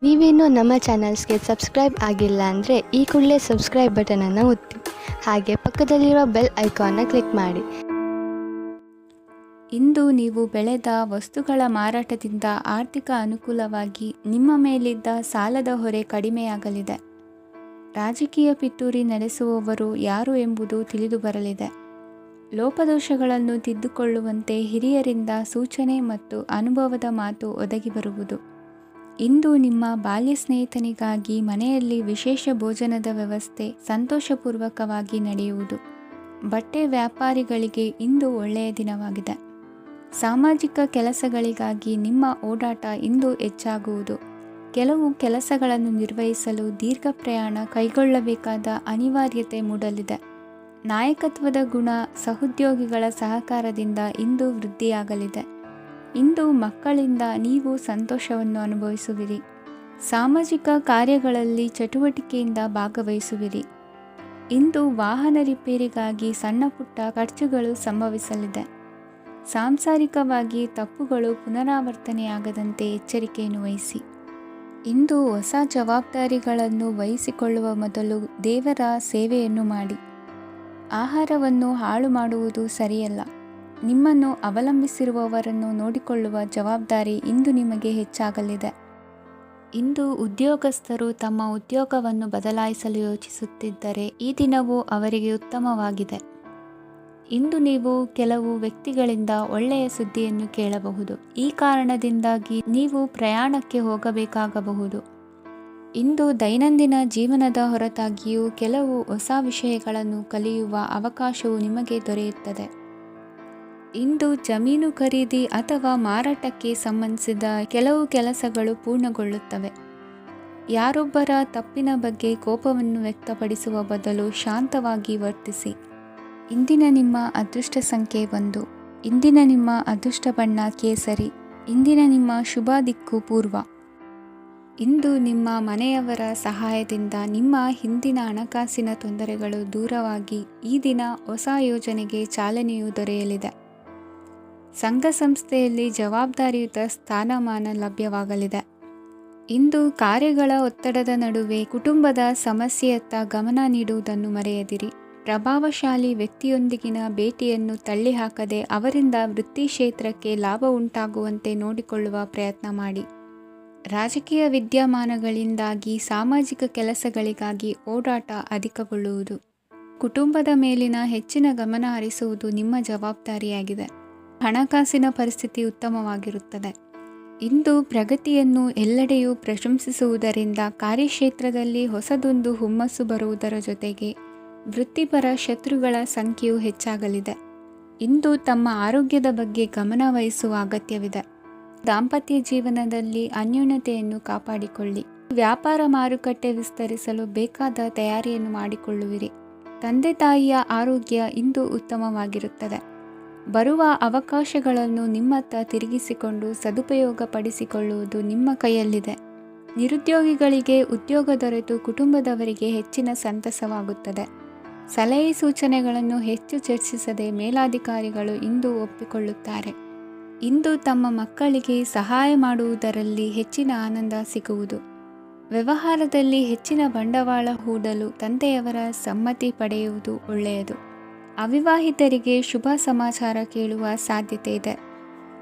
ನೀವೇನೂ ನಮ್ಮ ಚಾನಲ್ಸ್ಗೆ ಸಬ್ಸ್ಕ್ರೈಬ್ ಆಗಿಲ್ಲ ಅಂದರೆ ಈ ಕೂಡಲೇ ಸಬ್ಸ್ಕ್ರೈಬ್ ಬಟನನ್ನು ಒತ್ತಿ, ಹಾಗೆ ಪಕ್ಕದಲ್ಲಿರುವ ಬೆಲ್ ಐಕಾನ್ನ ಕ್ಲಿಕ್ ಮಾಡಿ. ಇಂದು ನೀವು ಬೆಳೆದ ವಸ್ತುಗಳ ಮಾರಾಟದಿಂದ ಆರ್ಥಿಕ ಅನುಕೂಲವಾಗಿ ನಿಮ್ಮ ಮೇಲಿದ್ದ ಸಾಲದ ಹೊರೆ ಕಡಿಮೆಯಾಗಲಿದೆ. ರಾಜಕೀಯ ಪಿತೂರಿ ನಡೆಸುವವರು ಯಾರು ಎಂಬುದು ತಿಳಿದು ಬರಲಿದೆ. ಲೋಪದೋಷಗಳನ್ನು ತಿದ್ದುಕೊಳ್ಳುವಂತೆ ಹಿರಿಯರಿಂದ ಸೂಚನೆ ಮತ್ತು ಅನುಭವದ ಮಾತು ಒದಗಿ ಬರುವುದು. ಇಂದು ನಿಮ್ಮ ಬಾಲ್ಯ ಸ್ನೇಹಿತನಿಗಾಗಿ ಮನೆಯಲ್ಲಿ ವಿಶೇಷ ಭೋಜನದ ವ್ಯವಸ್ಥೆ ಸಂತೋಷಪೂರ್ವಕವಾಗಿ ನಡೆಯುವುದು. ಬಟ್ಟೆ ವ್ಯಾಪಾರಿಗಳಿಗೆ ಇಂದು ಒಳ್ಳೆಯ ದಿನವಾಗಿದೆ. ಸಾಮಾಜಿಕ ಕೆಲಸಗಳಿಗಾಗಿ ನಿಮ್ಮ ಓಡಾಟ ಇಂದು ಹೆಚ್ಚಾಗುವುದು. ಕೆಲವು ಕೆಲಸಗಳನ್ನು ನಿರ್ವಹಿಸಲು ದೀರ್ಘ ಪ್ರಯಾಣ ಕೈಗೊಳ್ಳಬೇಕಾದ ಅನಿವಾರ್ಯತೆ ಮೂಡಲಿದೆ. ನಾಯಕತ್ವದ ಗುಣ ಸಹೋದ್ಯೋಗಿಗಳ ಸಹಕಾರದಿಂದ ಇಂದು ವೃದ್ಧಿಯಾಗಲಿದೆ. ಇಂದು ಮಕ್ಕಳಿಂದ ನೀವು ಸಂತೋಷವನ್ನು ಅನುಭವಿಸುವಿರಿ. ಸಾಮಾಜಿಕ ಕಾರ್ಯಗಳಲ್ಲಿ ಚಟುವಟಿಕೆಯಿಂದ ಭಾಗವಹಿಸುವಿರಿ. ಇಂದು ವಾಹನ ರಿಪೇರಿಗಾಗಿ ಸಣ್ಣ ಪುಟ್ಟ ಖರ್ಚುಗಳು ಸಂಭವಿಸಲಿದೆ. ಸಾಂಸಾರಿಕವಾಗಿ ತಪ್ಪುಗಳು ಪುನರಾವರ್ತನೆಯಾಗದಂತೆ ಎಚ್ಚರಿಕೆಯನ್ನು ವಹಿಸಿ. ಇಂದು ಹೊಸ ಜವಾಬ್ದಾರಿಗಳನ್ನು ವಹಿಸಿಕೊಳ್ಳುವ ಮೊದಲು ದೇವರ ಸೇವೆಯನ್ನು ಮಾಡಿ. ಆಹಾರವನ್ನು ಹಾಳು ಮಾಡುವುದು ಸರಿಯಲ್ಲ. ನಿಮ್ಮನ್ನು ಅವಲಂಬಿಸಿರುವವರನ್ನು ನೋಡಿಕೊಳ್ಳುವ ಜವಾಬ್ದಾರಿ ಇಂದು ನಿಮಗೆ ಹೆಚ್ಚಾಗಲಿದೆ. ಇಂದು ಉದ್ಯೋಗಸ್ಥರು ತಮ್ಮ ಉದ್ಯೋಗವನ್ನು ಬದಲಾಯಿಸಲು ಯೋಚಿಸುತ್ತಿದ್ದರೆ ಈ ದಿನವೂ ಅವರಿಗೆ ಉತ್ತಮವಾಗಿದೆ. ಇಂದು ನೀವು ಕೆಲವು ವ್ಯಕ್ತಿಗಳಿಂದ ಒಳ್ಳೆಯ ಸುದ್ದಿಯನ್ನು ಕೇಳಬಹುದು. ಈ ಕಾರಣದಿಂದಾಗಿ ನೀವು ಪ್ರಯಾಣಕ್ಕೆ ಹೋಗಬೇಕಾಗಬಹುದು. ಇಂದು ದೈನಂದಿನ ಜೀವನದ ಹೊರತಾಗಿಯೂ ಕೆಲವು ಹೊಸ ವಿಷಯಗಳನ್ನು ಕಲಿಯುವ ಅವಕಾಶವು ನಿಮಗೆ ದೊರೆಯುತ್ತದೆ. ಇಂದು ಜಮೀನು ಖರೀದಿ ಅಥವಾ ಮಾರಾಟಕ್ಕೆ ಸಂಬಂಧಿಸಿದ ಕೆಲವು ಕೆಲಸಗಳು ಪೂರ್ಣಗೊಳ್ಳುತ್ತವೆ. ಯಾರೊಬ್ಬರ ತಪ್ಪಿನ ಬಗ್ಗೆ ಕೋಪವನ್ನು ವ್ಯಕ್ತಪಡಿಸುವ ಬದಲು ಶಾಂತವಾಗಿ ವರ್ತಿಸಿ. ಇಂದಿನ ನಿಮ್ಮ ಅದೃಷ್ಟ ಸಂಖ್ಯೆ 1. ಇಂದಿನ ನಿಮ್ಮ ಅದೃಷ್ಟ ಬಣ್ಣ ಕೇಸರಿ. ಇಂದಿನ ನಿಮ್ಮ ಶುಭ ದಿಕ್ಕು ಪೂರ್ವ. ಇಂದು ನಿಮ್ಮ ಮನೆಯವರ ಸಹಾಯದಿಂದ ನಿಮ್ಮ ಹಿಂದಿನ ಹಣಕಾಸಿನ ತೊಂದರೆಗಳು ದೂರವಾಗಿ ಈ ದಿನ ಹೊಸ ಯೋಜನೆಗೆ ಚಾಲನೆಯು ದೊರೆಯಲಿದೆ. ಸಂಘ ಸಂಸ್ಥೆಯಲ್ಲಿ ಜವಾಬ್ದಾರಿಯುತ ಸ್ಥಾನಮಾನ ಲಭ್ಯವಾಗಲಿದೆ. ಇಂದು ಕಾರ್ಯಗಳ ಒತ್ತಡದ ನಡುವೆ ಕುಟುಂಬದ ಸಮಸ್ಯೆಯತ್ತ ಗಮನ ನೀಡುವುದನ್ನು ಮರೆಯದಿರಿ. ಪ್ರಭಾವಶಾಲಿ ವ್ಯಕ್ತಿಯೊಂದಿಗಿನ ಭೇಟಿಯನ್ನು ತಳ್ಳಿಹಾಕದೆ ಅವರಿಂದ ವೃತ್ತಿ ಕ್ಷೇತ್ರಕ್ಕೆ ಲಾಭ ಉಂಟಾಗುವಂತೆ ನೋಡಿಕೊಳ್ಳುವ ಪ್ರಯತ್ನ ಮಾಡಿ. ರಾಜಕೀಯ ವಿದ್ಯಮಾನಗಳಿಂದಾಗಿ ಸಾಮಾಜಿಕ ಕೆಲಸಗಳಿಗಾಗಿ ಓಡಾಟ ಅಧಿಕಗೊಳ್ಳುವುದು. ಕುಟುಂಬದ ಮೇಲಿನ ಹೆಚ್ಚಿನ ಗಮನ ಹರಿಸುವುದು ನಿಮ್ಮ ಜವಾಬ್ದಾರಿಯಾಗಿದೆ. ಹಣಕಾಸಿನ ಪರಿಸ್ಥಿತಿ ಉತ್ತಮವಾಗಿರುತ್ತದೆ. ಇಂದು ಪ್ರಗತಿಯನ್ನು ಎಲ್ಲೆಡೆಯೂ ಪ್ರಶಂಸಿಸುವುದರಿಂದ ಕಾರ್ಯಕ್ಷೇತ್ರದಲ್ಲಿ ಹೊಸದೊಂದು ಹುಮ್ಮಸ್ಸು ಬರುವುದರ ಜೊತೆಗೆ ವೃತ್ತಿಪರ ಶತ್ರುಗಳ ಸಂಖ್ಯೆಯು ಹೆಚ್ಚಾಗಲಿದೆ. ಇಂದು ತಮ್ಮ ಆರೋಗ್ಯದ ಬಗ್ಗೆ ಗಮನ ವಹಿಸುವ ಅಗತ್ಯವಿದೆ. ದಾಂಪತ್ಯ ಜೀವನದಲ್ಲಿ ಅನ್ಯೋನ್ಯತೆಯನ್ನು ಕಾಪಾಡಿಕೊಳ್ಳಿ. ವ್ಯಾಪಾರ ಮಾರುಕಟ್ಟೆ ವಿಸ್ತರಿಸಲು ಬೇಕಾದ ತಯಾರಿಯನ್ನು ಮಾಡಿಕೊಳ್ಳುವಿರಿ. ತಂದೆ ತಾಯಿಯ ಆರೋಗ್ಯ ಇಂದು ಉತ್ತಮವಾಗಿರುತ್ತದೆ. ಬರುವ ಅವಕಾಶಗಳನ್ನು ನಿಮ್ಮತ್ತ ತಿರುಗಿಸಿಕೊಂಡು ಸದುಪಯೋಗಪಡಿಸಿಕೊಳ್ಳುವುದು ನಿಮ್ಮ ಕೈಯಲ್ಲಿದೆ. ನಿರುದ್ಯೋಗಿಗಳಿಗೆ ಉದ್ಯೋಗ ದೊರೆತು ಕುಟುಂಬದವರಿಗೆ ಹೆಚ್ಚಿನ ಸಂತಸವಾಗುತ್ತದೆ. ಸಲಹೆ ಸೂಚನೆಗಳನ್ನು ಹೆಚ್ಚು ಚರ್ಚಿಸದೆ ಮೇಲಾಧಿಕಾರಿಗಳು ಇಂದು ಒಪ್ಪಿಕೊಳ್ಳುತ್ತಾರೆ. ಇಂದು ತಮ್ಮ ಮಕ್ಕಳಿಗೆ ಸಹಾಯ ಮಾಡುವುದರಲ್ಲಿ ಹೆಚ್ಚಿನ ಆನಂದ ಸಿಗುವುದು. ವ್ಯವಹಾರದಲ್ಲಿ ಹೆಚ್ಚಿನ ಬಂಡವಾಳ ಹೂಡಲು ತಂದೆಯವರ ಸಮ್ಮತಿ ಪಡೆಯುವುದು ಒಳ್ಳೆಯದು. ಅವಿವಾಹಿತರಿಗೆ ಶುಭ ಸಮಾಚಾರ ಕೇಳುವ ಸಾಧ್ಯತೆ ಇದೆ.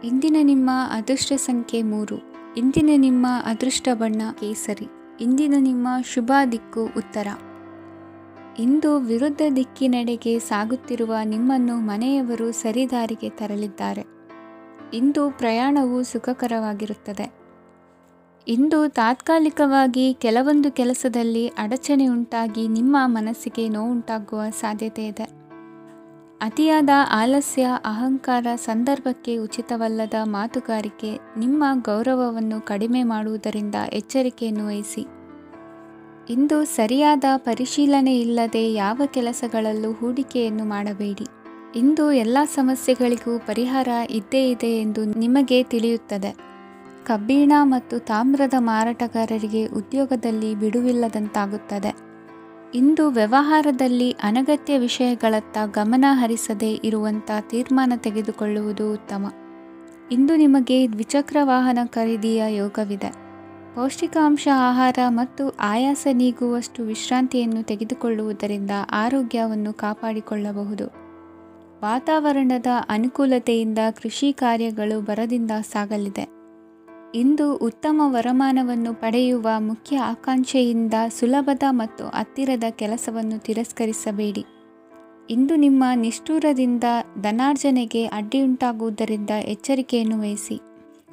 ಇಂದಿನ ನಿಮ್ಮ ಅದೃಷ್ಟ ಸಂಖ್ಯೆ 3. ಇಂದಿನ ನಿಮ್ಮ ಅದೃಷ್ಟ ಬಣ್ಣ ಕೇಸರಿ. ಇಂದಿನ ನಿಮ್ಮ ಶುಭ ದಿಕ್ಕು ಉತ್ತರ. ಇಂದು ವಿರುದ್ಧ ದಿಕ್ಕಿನೆಡೆಗೆ ಸಾಗುತ್ತಿರುವ ನಿಮ್ಮನ್ನು ಮನೆಯವರು ಸರಿದಾರಿಗೆ ತರಲಿದ್ದಾರೆ. ಇಂದು ಪ್ರಯಾಣವು ಸುಖಕರವಾಗಿರುತ್ತದೆ. ಇಂದು ತಾತ್ಕಾಲಿಕವಾಗಿ ಕೆಲವೊಂದು ಕೆಲಸದಲ್ಲಿ ಅಡಚಣೆ ಉಂಟಾಗಿ ನಿಮ್ಮ ಮನಸ್ಸಿಗೆ ನೋವುಂಟಾಗುವ ಸಾಧ್ಯತೆ ಇದೆ. ಅತಿಯಾದ ಆಲಸ್ಯ, ಅಹಂಕಾರ, ಸಂದರ್ಭಕ್ಕೆ ಉಚಿತವಲ್ಲದ ಮಾತುಗಾರಿಕೆ ನಿಮ್ಮ ಗೌರವವನ್ನು ಕಡಿಮೆ ಮಾಡುವುದರಿಂದ ಎಚ್ಚರಿಕೆಯನ್ನು ವಹಿಸಿ. ಇಂದು ಸರಿಯಾದ ಪರಿಶೀಲನೆ ಇಲ್ಲದೆ ಯಾವ ಕೆಲಸಗಳಲ್ಲೂ ಹೂಡಿಕೆಯನ್ನು ಮಾಡಬೇಡಿ. ಇಂದು ಎಲ್ಲ ಸಮಸ್ಯೆಗಳಿಗೂ ಪರಿಹಾರ ಇದ್ದೇ ಇದೆ ಎಂದು ನಿಮಗೆ ತಿಳಿಯುತ್ತದೆ. ಕಬ್ಬಿಣ ಮತ್ತು ತಾಮ್ರದ ಮಾರಾಟಗಾರರಿಗೆ ಉದ್ಯೋಗದಲ್ಲಿ ಬಿಡುವಿಲ್ಲದಂತಾಗುತ್ತದೆ. ಇಂದು ವ್ಯವಹಾರದಲ್ಲಿ ಅನಗತ್ಯ ವಿಷಯಗಳತ್ತ ಗಮನ ಹರಿಸದೇ ಇರುವಂಥ ತೀರ್ಮಾನ ತೆಗೆದುಕೊಳ್ಳುವುದು ಉತ್ತಮ. ಇಂದು ನಿಮಗೆ ದ್ವಿಚಕ್ರ ವಾಹನ ಖರೀದಿಯ ಯೋಗವಿದೆ. ಪೌಷ್ಟಿಕಾಂಶ ಆಹಾರ ಮತ್ತು ಆಯಾಸ ನೀಗುವಷ್ಟು ವಿಶ್ರಾಂತಿಯನ್ನು ತೆಗೆದುಕೊಳ್ಳುವುದರಿಂದ ಆರೋಗ್ಯವನ್ನು ಕಾಪಾಡಿಕೊಳ್ಳಬಹುದು. ವಾತಾವರಣದ ಅನುಕೂಲತೆಯಿಂದ ಕೃಷಿ ಕಾರ್ಯಗಳು ಬರದಿಂದ ಸಾಗಲಿದೆ. ಇಂದು ಉತ್ತಮ ವರಮಾನವನ್ನು ಪಡೆಯುವ ಮುಖ್ಯ ಆಕಾಂಕ್ಷೆಯಿಂದ ಸುಲಭದ ಮತ್ತು ಹತ್ತಿರದ ಕೆಲಸವನ್ನು ತಿರಸ್ಕರಿಸಬೇಡಿ. ಇಂದು ನಿಮ್ಮ ನಿಷ್ಠುರದಿಂದ ಧನಾರ್ಜನೆಗೆ ಅಡ್ಡಿಯುಂಟಾಗುವುದರಿಂದ ಎಚ್ಚರಿಕೆಯನ್ನು ವಹಿಸಿ.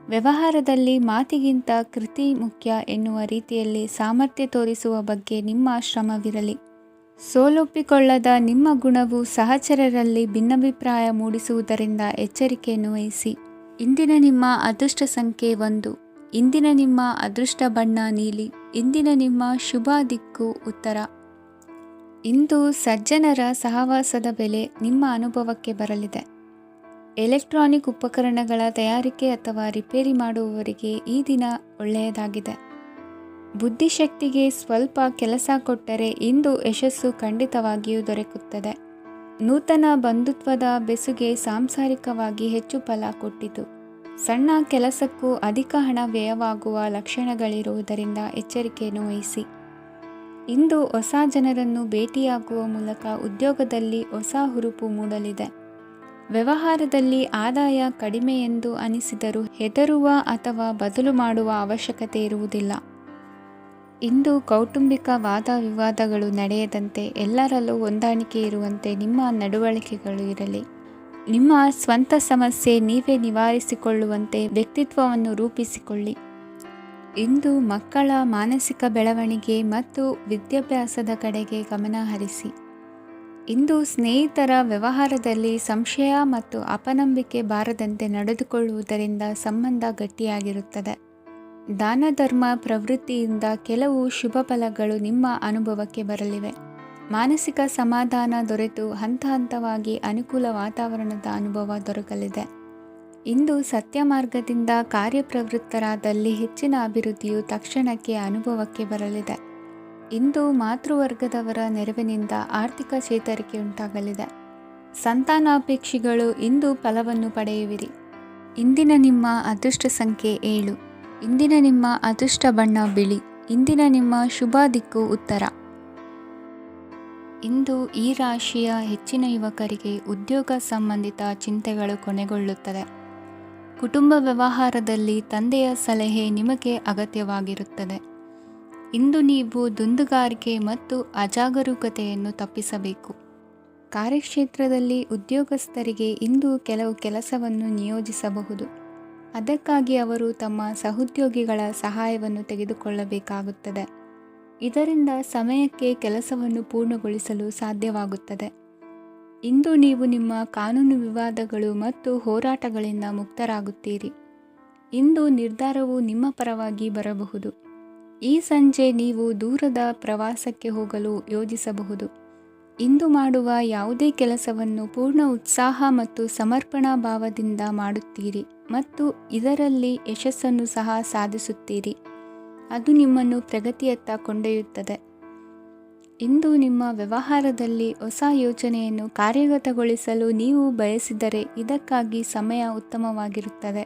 ವ್ಯವಹಾರದಲ್ಲಿ ಮಾತಿಗಿಂತ ಕೃತಿ ಮುಖ್ಯ ಎನ್ನುವ ರೀತಿಯಲ್ಲಿ ಸಾಮರ್ಥ್ಯ ತೋರಿಸುವ ಬಗ್ಗೆ ನಿಮ್ಮ ಶ್ರಮವಿರಲಿ. ಸೋಲೊಪ್ಪಿಕೊಳ್ಳದ ನಿಮ್ಮ ಗುಣವು ಸಹಚರರಲ್ಲಿ ಭಿನ್ನಾಭಿಪ್ರಾಯ ಮೂಡಿಸುವುದರಿಂದ ಎಚ್ಚರಿಕೆಯನ್ನು ವಹಿಸಿ. ಇಂದಿನ ನಿಮ್ಮ ಅದೃಷ್ಟ ಸಂಖ್ಯೆ 1. ಇಂದಿನ ನಿಮ್ಮ ಅದೃಷ್ಟ ಬಣ್ಣ ನೀಲಿ. ಇಂದಿನ ನಿಮ್ಮ ಶುಭ ದಿಕ್ಕು ಉತ್ತರ. ಇಂದು ಸಜ್ಜನರ ಸಹವಾಸದ ಬೆಲೆ ನಿಮ್ಮ ಅನುಭವಕ್ಕೆ ಬರಲಿದೆ. ಎಲೆಕ್ಟ್ರಾನಿಕ್ ಉಪಕರಣಗಳ ತಯಾರಿಕೆ ಅಥವಾ ರಿಪೇರಿ ಮಾಡುವವರಿಗೆ ಈ ದಿನ ಒಳ್ಳೆಯದಾಗಿದೆ. ಬುದ್ಧಿಶಕ್ತಿಗೆ ಸ್ವಲ್ಪ ಕೆಲಸ ಕೊಟ್ಟರೆ ಇಂದು ಯಶಸ್ಸು ಖಂಡಿತವಾಗಿಯೂ ದೊರಕುತ್ತದೆ. ನೂತನ ಬಂಧುತ್ವದ ಬೆಸುಗೆ ಸಾಂಸಾರಿಕವಾಗಿ ಹೆಚ್ಚು ಫಲ ಕೊಟ್ಟಿತು. ಸಣ್ಣ ಕೆಲಸಕ್ಕೂ ಅಧಿಕ ಹಣ ವ್ಯಯವಾಗುವ ಲಕ್ಷಣಗಳಿರುವುದರಿಂದ ಎಚ್ಚರಿಕೆಯನ್ನು ವಹಿಸಿ. ಇಂದು ಹೊಸ ಜನರನ್ನು ಭೇಟಿಯಾಗುವ ಮೂಲಕ ಉದ್ಯೋಗದಲ್ಲಿ ಹೊಸ ಹುರುಪು ಮೂಡಲಿದೆ. ವ್ಯವಹಾರದಲ್ಲಿ ಆದಾಯ ಕಡಿಮೆ ಎಂದು ಅನಿಸಿದರೂ ಹೆದರುವ ಅಥವಾ ಬದಲು ಮಾಡುವ ಅವಶ್ಯಕತೆ ಇರುವುದಿಲ್ಲ. ಇಂದು ಕೌಟುಂಬಿಕ ವಾದ ವಿವಾದಗಳು ನಡೆಯದಂತೆ ಎಲ್ಲರಲ್ಲೂ ಹೊಂದಾಣಿಕೆ ಇರುವಂತೆ ನಿಮ್ಮ ನಡವಳಿಕೆಗಳು ಇರಲಿ. ನಿಮ್ಮ ಸ್ವಂತ ಸಮಸ್ಯೆ ನೀವೇ ನಿವಾರಿಸಿಕೊಳ್ಳುವಂತೆ ವ್ಯಕ್ತಿತ್ವವನ್ನು ರೂಪಿಸಿಕೊಳ್ಳಿ. ಇಂದು ಮಕ್ಕಳ ಮಾನಸಿಕ ಬೆಳವಣಿಗೆ ಮತ್ತು ವಿದ್ಯಾಭ್ಯಾಸದ ಕಡೆಗೆ ಗಮನ ಹರಿಸಿ. ಇಂದು ಸ್ನೇಹಿತರ ವ್ಯವಹಾರದಲ್ಲಿ ಸಂಶಯ ಮತ್ತು ಅಪನಂಬಿಕೆ ಬಾರದಂತೆ ನಡೆದುಕೊಳ್ಳುವುದರಿಂದ ಸಂಬಂಧ ಗಟ್ಟಿಯಾಗಿರುತ್ತದೆ. ದಾನ ಧರ್ಮ ಪ್ರವೃತ್ತಿಯಿಂದ ಕೆಲವು ಶುಭ ಫಲಗಳು ನಿಮ್ಮ ಅನುಭವಕ್ಕೆ ಬರಲಿವೆ. ಮಾನಸಿಕ ಸಮಾಧಾನ ದೊರೆತು ಹಂತ ಹಂತವಾಗಿ ಅನುಕೂಲ ವಾತಾವರಣದ ಅನುಭವ ದೊರಕಲಿದೆ. ಇಂದು ಸತ್ಯ ಮಾರ್ಗದಿಂದ ಕಾರ್ಯಪ್ರವೃತ್ತರಾದಲ್ಲಿ ಹೆಚ್ಚಿನ ಅಭಿವೃದ್ಧಿಯು ತಕ್ಷಣಕ್ಕೆ ಅನುಭವಕ್ಕೆ ಬರಲಿದೆ. ಇಂದು ಮಾತೃವರ್ಗದವರ ನೆರವಿನಿಂದ ಆರ್ಥಿಕ ಚೇತರಿಕೆ ಉಂಟಾಗಲಿದೆ. ಸಂತಾನಾಪೇಕ್ಷಿಗಳು ಇಂದು ಫಲವನ್ನು ಪಡೆಯುವಿರಿ. ಇಂದಿನ ನಿಮ್ಮ ಅದೃಷ್ಟ ಸಂಖ್ಯೆ 7. ಇಂದಿನ ನಿಮ್ಮ ಅದೃಷ್ಟ ಬಣ್ಣ ಬಿಳಿ. ಇಂದಿನ ನಿಮ್ಮ ಶುಭ ದಿಕ್ಕು ಉತ್ತರ. ಇಂದು ಈ ರಾಶಿಯ ಹೆಚ್ಚಿನ ಯುವಕರಿಗೆ ಉದ್ಯೋಗ ಸಂಬಂಧಿತ ಚಿಂತೆಗಳು ಕೊನೆಗೊಳ್ಳುತ್ತದೆ. ಕುಟುಂಬ ವ್ಯವಹಾರದಲ್ಲಿ ತಂದೆಯ ಸಲಹೆ ನಿಮಗೆ ಅಗತ್ಯವಾಗಿರುತ್ತದೆ. ಇಂದು ನೀವು ದುಂದುಗಾರಿಕೆ ಮತ್ತು ಅಜಾಗರೂಕತೆಯನ್ನು ತಪ್ಪಿಸಬೇಕು. ಕಾರ್ಯಕ್ಷೇತ್ರದಲ್ಲಿ ಉದ್ಯೋಗಸ್ಥರಿಗೆ ಇಂದು ಕೆಲವು ಕೆಲಸವನ್ನು ನಿಯೋಜಿಸಬಹುದು. ಅದಕ್ಕಾಗಿ ಅವರು ತಮ್ಮ ಸಹೋದ್ಯೋಗಿಗಳ ಸಹಾಯವನ್ನು ತೆಗೆದುಕೊಳ್ಳಬೇಕಾಗುತ್ತದೆ. ಇದರಿಂದ ಸಮಯಕ್ಕೆ ಕೆಲಸವನ್ನು ಪೂರ್ಣಗೊಳಿಸಲು ಸಾಧ್ಯವಾಗುತ್ತದೆ. ಇಂದು ನೀವು ನಿಮ್ಮ ಕಾನೂನು ವಿವಾದಗಳು ಮತ್ತು ಹೋರಾಟಗಳಿಂದ ಮುಕ್ತರಾಗುತ್ತೀರಿ. ಇಂದು ನಿರ್ಧಾರವು ನಿಮ್ಮ ಪರವಾಗಿ ಬರಬಹುದು. ಈ ಸಂಜೆ ನೀವು ದೂರದ ಪ್ರವಾಸಕ್ಕೆ ಹೋಗಲು ಯೋಜಿಸಬಹುದು. ಇಂದು ಮಾಡುವ ಯಾವುದೇ ಕೆಲಸವನ್ನು ಪೂರ್ಣ ಉತ್ಸಾಹ ಮತ್ತು ಸಮರ್ಪಣಾ ಭಾವದಿಂದ ಮಾಡುತ್ತೀರಿ ಮತ್ತು ಇದರಲ್ಲಿ ಯಶಸ್ಸನ್ನು ಸಹ ಸಾಧಿಸುತ್ತೀರಿ. ಅದು ನಿಮ್ಮನ್ನು ಪ್ರಗತಿಯತ್ತ ಕೊಂಡೊಯ್ಯುತ್ತದೆ. ಇಂದು ನಿಮ್ಮ ವ್ಯವಹಾರದಲ್ಲಿ ಹೊಸ ಯೋಜನೆಯನ್ನು ಕಾರ್ಯಗತಗೊಳಿಸಲು ನೀವು ಬಯಸಿದರೆ ಇದಕ್ಕಾಗಿ ಸಮಯ ಉತ್ತಮವಾಗಿರುತ್ತದೆ.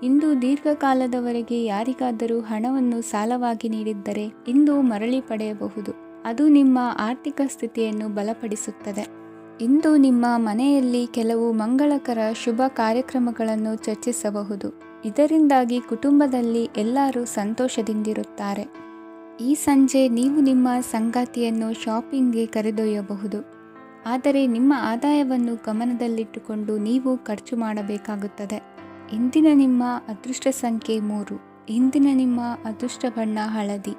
ಇಂದು ದೀರ್ಘಕಾಲದವರೆಗೆ ಯಾರಿಗಾದರೂ ಹಣವನ್ನು ಸಾಲವಾಗಿ ನೀಡಿದ್ದರೆ ಇಂದು ಮರಳಿ ಪಡೆಯಬಹುದು. ಅದು ನಿಮ್ಮ ಆರ್ಥಿಕ ಸ್ಥಿತಿಯನ್ನು ಬಲಪಡಿಸುತ್ತದೆ. ಇಂದು ನಿಮ್ಮ ಮನೆಯಲ್ಲಿ ಕೆಲವು ಮಂಗಳಕರ ಶುಭ ಕಾರ್ಯಕ್ರಮಗಳನ್ನು ಚರ್ಚಿಸಬಹುದು. ಇದರಿಂದಾಗಿ ಕುಟುಂಬದಲ್ಲಿ ಎಲ್ಲರೂ ಸಂತೋಷದಿಂದಿರುತ್ತಾರೆ. ಈ ಸಂಜೆ ನೀವು ನಿಮ್ಮ ಸಂಗಾತಿಯನ್ನು ಶಾಪಿಂಗ್ಗೆ ಕರೆದೊಯ್ಯಬಹುದು. ಆದರೆ ನಿಮ್ಮ ಆದಾಯವನ್ನು ಗಮನದಲ್ಲಿಟ್ಟುಕೊಂಡು ನೀವು ಖರ್ಚು ಮಾಡಬೇಕಾಗುತ್ತದೆ. ಇಂದಿನ ನಿಮ್ಮ ಅದೃಷ್ಟ ಸಂಖ್ಯೆ 3. ಇಂದಿನ ನಿಮ್ಮ ಅದೃಷ್ಟ ಬಣ್ಣ ಹಳದಿ.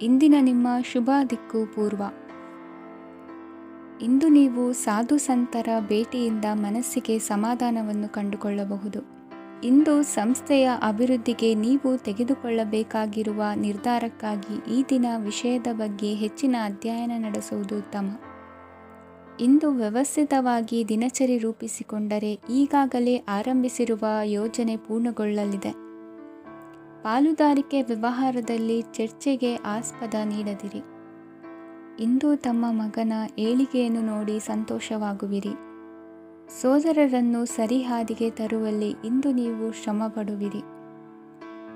ಇಂದಿನ ನಿಮ್ಮ ಶುಭ ದಿಕ್ಕು ಪೂರ್ವ. ಇಂದು ನೀವು ಸಾಧು ಸಂತರ ಭೇಟಿಯಿಂದ ಮನಸ್ಸಿಗೆ ಸಮಾಧಾನವನ್ನು ಕಂಡುಕೊಳ್ಳಬಹುದು. ಇಂದು ಸಂಸ್ಥೆಯ ಅಭಿವೃದ್ಧಿಗೆ ನೀವು ತೆಗೆದುಕೊಳ್ಳಬೇಕಾಗಿರುವ ನಿರ್ಧಾರಕ್ಕಾಗಿ ಈ ದಿನ ವಿಷಯದ ಬಗ್ಗೆ ಹೆಚ್ಚಿನ ಅಧ್ಯಯನ ನಡೆಸುವುದು ಉತ್ತಮ. ಇಂದು ವ್ಯವಸ್ಥಿತವಾಗಿ ದಿನಚರಿ ರೂಪಿಸಿಕೊಂಡರೆ ಈಗಾಗಲೇ ಆರಂಭಿಸಿರುವ ಯೋಜನೆ ಪೂರ್ಣಗೊಳ್ಳಲಿದೆ. ಪಾಲುದಾರಿಕೆ ವ್ಯವಹಾರದಲ್ಲಿ ಚರ್ಚೆಗೆ ಆಸ್ಪದ ನೀಡದಿರಿ. ಇಂದು ತಮ್ಮ ಮಗನ ಏಳಿಗೆಯನ್ನು ನೋಡಿ ಸಂತೋಷವಾಗುವಿರಿ. ಸೋದರರನ್ನು ಸರಿಹಾದಿಗೆ ತರುವಲ್ಲಿ ಇಂದು ನೀವು ಶ್ರಮಪಡುವಿರಿ.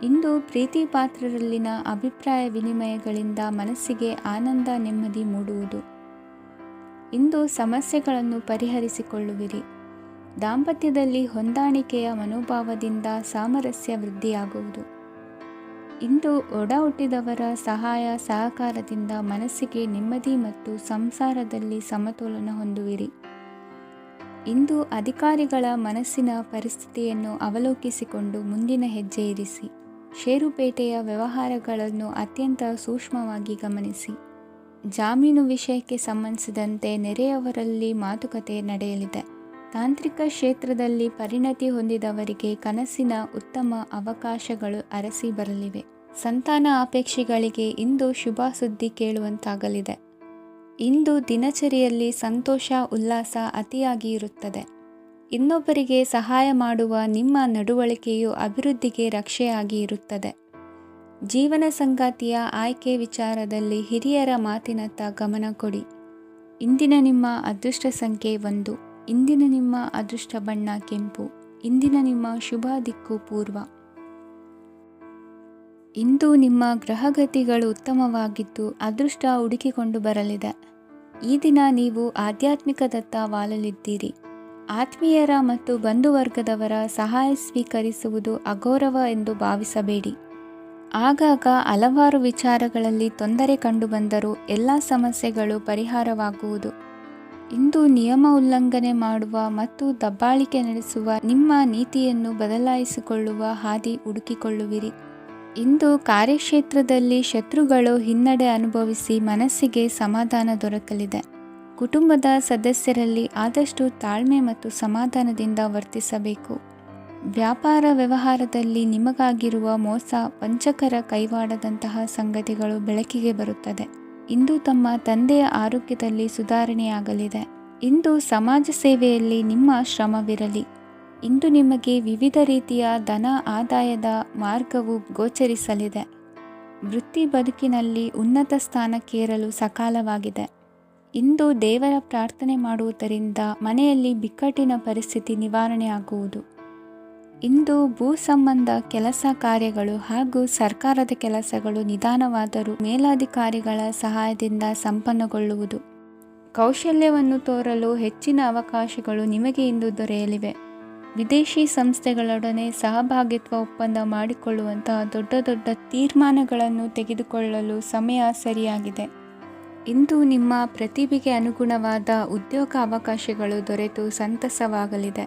ಇಂದು ಪ್ರೀತಿ ಪಾತ್ರರಲ್ಲಿನ ಅಭಿಪ್ರಾಯ ವಿನಿಮಯಗಳಿಂದ ಮನಸ್ಸಿಗೆ ಆನಂದ ನೆಮ್ಮದಿ ಮೂಡುವುದು. ಇಂದು ಸಮಸ್ಯೆಗಳನ್ನು ಪರಿಹರಿಸಿಕೊಳ್ಳುವಿರಿ. ದಾಂಪತ್ಯದಲ್ಲಿ ಹೊಂದಾಣಿಕೆಯ ಮನೋಭಾವದಿಂದ ಸಾಮರಸ್ಯ ವೃದ್ಧಿಯಾಗುವುದು. ಇಂದು ಒಡ ಹುಟ್ಟಿದವರ ಸಹಾಯ ಸಹಕಾರದಿಂದ ಮನಸ್ಸಿಗೆ ನೆಮ್ಮದಿ ಮತ್ತು ಸಂಸಾರದಲ್ಲಿ ಸಮತೋಲನ ಹೊಂದುವಿರಿ. ಇಂದು ಅಧಿಕಾರಿಗಳ ಮನಸ್ಸಿನ ಪರಿಸ್ಥಿತಿಯನ್ನು ಅವಲೋಕಿಸಿಕೊಂಡು ಮುಂದಿನ ಹೆಜ್ಜೆ ಇರಿಸಿ. ಷೇರುಪೇಟೆಯ ವ್ಯವಹಾರಗಳನ್ನು ಅತ್ಯಂತ ಸೂಕ್ಷ್ಮವಾಗಿ ಗಮನಿಸಿ. ಜಾಮೀನು ವಿಷಯಕ್ಕೆ ಸಂಬಂಧಿಸಿದಂತೆ ನೆರೆಯವರಲ್ಲಿ ಮಾತುಕತೆ ನಡೆಯಲಿದೆ. ತಾಂತ್ರಿಕ ಕ್ಷೇತ್ರದಲ್ಲಿ ಪರಿಣತಿ ಹೊಂದಿದವರಿಗೆ ಕನಸಿನ ಉತ್ತಮ ಅವಕಾಶಗಳು ಅರಸಿ ಬರಲಿವೆ. ಸಂತಾನ ಅಪೇಕ್ಷೆಗಳಿಗೆ ಇಂದು ಶುಭ ಸುದ್ದಿ ಕೇಳುವಂತಾಗಲಿದೆ. ಇಂದು ದಿನಚರಿಯಲ್ಲಿ ಸಂತೋಷ ಉಲ್ಲಾಸ ಅತಿಯಾಗಿ ಇರುತ್ತದೆ. ಇನ್ನೊಬ್ಬರಿಗೆ ಸಹಾಯ ಮಾಡುವ ನಿಮ್ಮ ನಡವಳಿಕೆಯು ಅಭಿವೃದ್ಧಿಗೆ ರಕ್ಷೆಯಾಗಿ ಇರುತ್ತದೆ. ಜೀವನ ಸಂಗಾತಿಯ ಆಯ್ಕೆ ವಿಚಾರದಲ್ಲಿ ಹಿರಿಯರ ಮಾತಿನತ್ತ ಗಮನ ಕೊಡಿ. ಇಂದಿನ ನಿಮ್ಮ ಅದೃಷ್ಟ ಸಂಖ್ಯೆ 1. ಇಂದಿನ ನಿಮ್ಮ ಅದೃಷ್ಟ ಬಣ್ಣ ಕೆಂಪು. ಇಂದಿನ ನಿಮ್ಮ ಶುಭ ದಿಕ್ಕು ಪೂರ್ವ. ಇಂದು ನಿಮ್ಮ ಗ್ರಹಗತಿಗಳು ಉತ್ತಮವಾಗಿದ್ದು ಅದೃಷ್ಟ ಹುಡುಕಿಕೊಂಡು ಬರಲಿದೆ. ಈ ದಿನ ನೀವು ಆಧ್ಯಾತ್ಮಿಕದತ್ತ ವಾಲಲಿದ್ದೀರಿ. ಆತ್ಮೀಯರ ಮತ್ತು ಬಂಧುವರ್ಗದವರ ಸಹಾಯ ಸ್ವೀಕರಿಸುವುದು ಅಗೌರವ ಎಂದು ಭಾವಿಸಬೇಡಿ. ಆಗಾಗ ಹಲವಾರು ವಿಚಾರಗಳಲ್ಲಿ ತೊಂದರೆ ಕಂಡುಬಂದರೂ ಎಲ್ಲ ಸಮಸ್ಯೆಗಳು ಪರಿಹಾರವಾಗುವುದು. ಇಂದು ನಿಯಮ ಉಲ್ಲಂಘನೆ ಮಾಡುವ ಮತ್ತು ದಬ್ಬಾಳಿಕೆ ನಡೆಸುವ ನಿಮ್ಮ ನೀತಿಯನ್ನು ಬದಲಾಯಿಸಿಕೊಳ್ಳುವ ಹಾದಿ ಹುಡುಕಿಕೊಳ್ಳುವಿರಿ. ಇಂದು ಕಾರ್ಯಕ್ಷೇತ್ರದಲ್ಲಿ ಶತ್ರುಗಳು ಹಿನ್ನಡೆ ಅನುಭವಿಸಿ ಮನಸ್ಸಿಗೆ ಸಮಾಧಾನ ದೊರಕಲಿದೆ. ಕುಟುಂಬದ ಸದಸ್ಯರಲ್ಲಿ ಆದಷ್ಟು ತಾಳ್ಮೆ ಮತ್ತು ಸಮಾಧಾನದಿಂದ ವರ್ತಿಸಬೇಕು. ವ್ಯಾಪಾರ ವ್ಯವಹಾರದಲ್ಲಿ ನಿಮಗಾಗಿರುವ ಮೋಸ, ವಂಚಕರ ಕೈವಾಡದಂತಹ ಸಂಗತಿಗಳು ಬೆಳಕಿಗೆ ಬರುತ್ತದೆ. ಇಂದು ತಮ್ಮ ತಂದೆಯ ಆರೋಗ್ಯದಲ್ಲಿ ಸುಧಾರಣೆಯಾಗಲಿದೆ. ಇಂದು ಸಮಾಜ ಸೇವೆಯಲ್ಲಿ ನಿಮ್ಮ ಶ್ರಮವಿರಲಿ. ಇಂದು ನಿಮಗೆ ವಿವಿಧ ರೀತಿಯ ಧನ ಆದಾಯದ ಮಾರ್ಗವು ಗೋಚರಿಸಲಿದೆ. ವೃತ್ತಿ ಬದುಕಿನಲ್ಲಿ ಉನ್ನತ ಸ್ಥಾನಕ್ಕೇರಲು ಸಕಾಲವಾಗಿದೆ. ಇಂದು ದೇವರ ಪ್ರಾರ್ಥನೆ ಮಾಡುವುದರಿಂದ ಮನೆಯಲ್ಲಿ ಬಿಕ್ಕಟ್ಟಿನ ಪರಿಸ್ಥಿತಿ ನಿವಾರಣೆಯಾಗುವುದು. ಇಂದು ಭೂ ಸಂಬಂಧ ಕೆಲಸ ಕಾರ್ಯಗಳು ಹಾಗೂ ಸರ್ಕಾರದ ಕೆಲಸಗಳು ನಿಧಾನವಾದರೂ ಮೇಲಾಧಿಕಾರಿಗಳ ಸಹಾಯದಿಂದ ಸಂಪನ್ನಗೊಳ್ಳುವುದು. ಕೌಶಲ್ಯವನ್ನು ತೋರಲು ಹೆಚ್ಚಿನ ಅವಕಾಶಗಳು ನಿಮಗೆ ಇಂದು ದೊರೆಯಲಿವೆ. ವಿದೇಶಿ ಸಂಸ್ಥೆಗಳೊಡನೆ ಸಹಭಾಗಿತ್ವ ಒಪ್ಪಂದ ಮಾಡಿಕೊಳ್ಳುವಂತಹ ದೊಡ್ಡ ದೊಡ್ಡ ತೀರ್ಮಾನಗಳನ್ನು ತೆಗೆದುಕೊಳ್ಳಲು ಸಮಯ ಸರಿಯಾಗಿದೆ. ಇಂದು ನಿಮ್ಮ ಪ್ರತಿಭೆಗೆ ಅನುಗುಣವಾದ ಉದ್ಯೋಗ ಅವಕಾಶಗಳು ದೊರೆತು ಸಂತಸವಾಗಲಿದೆ.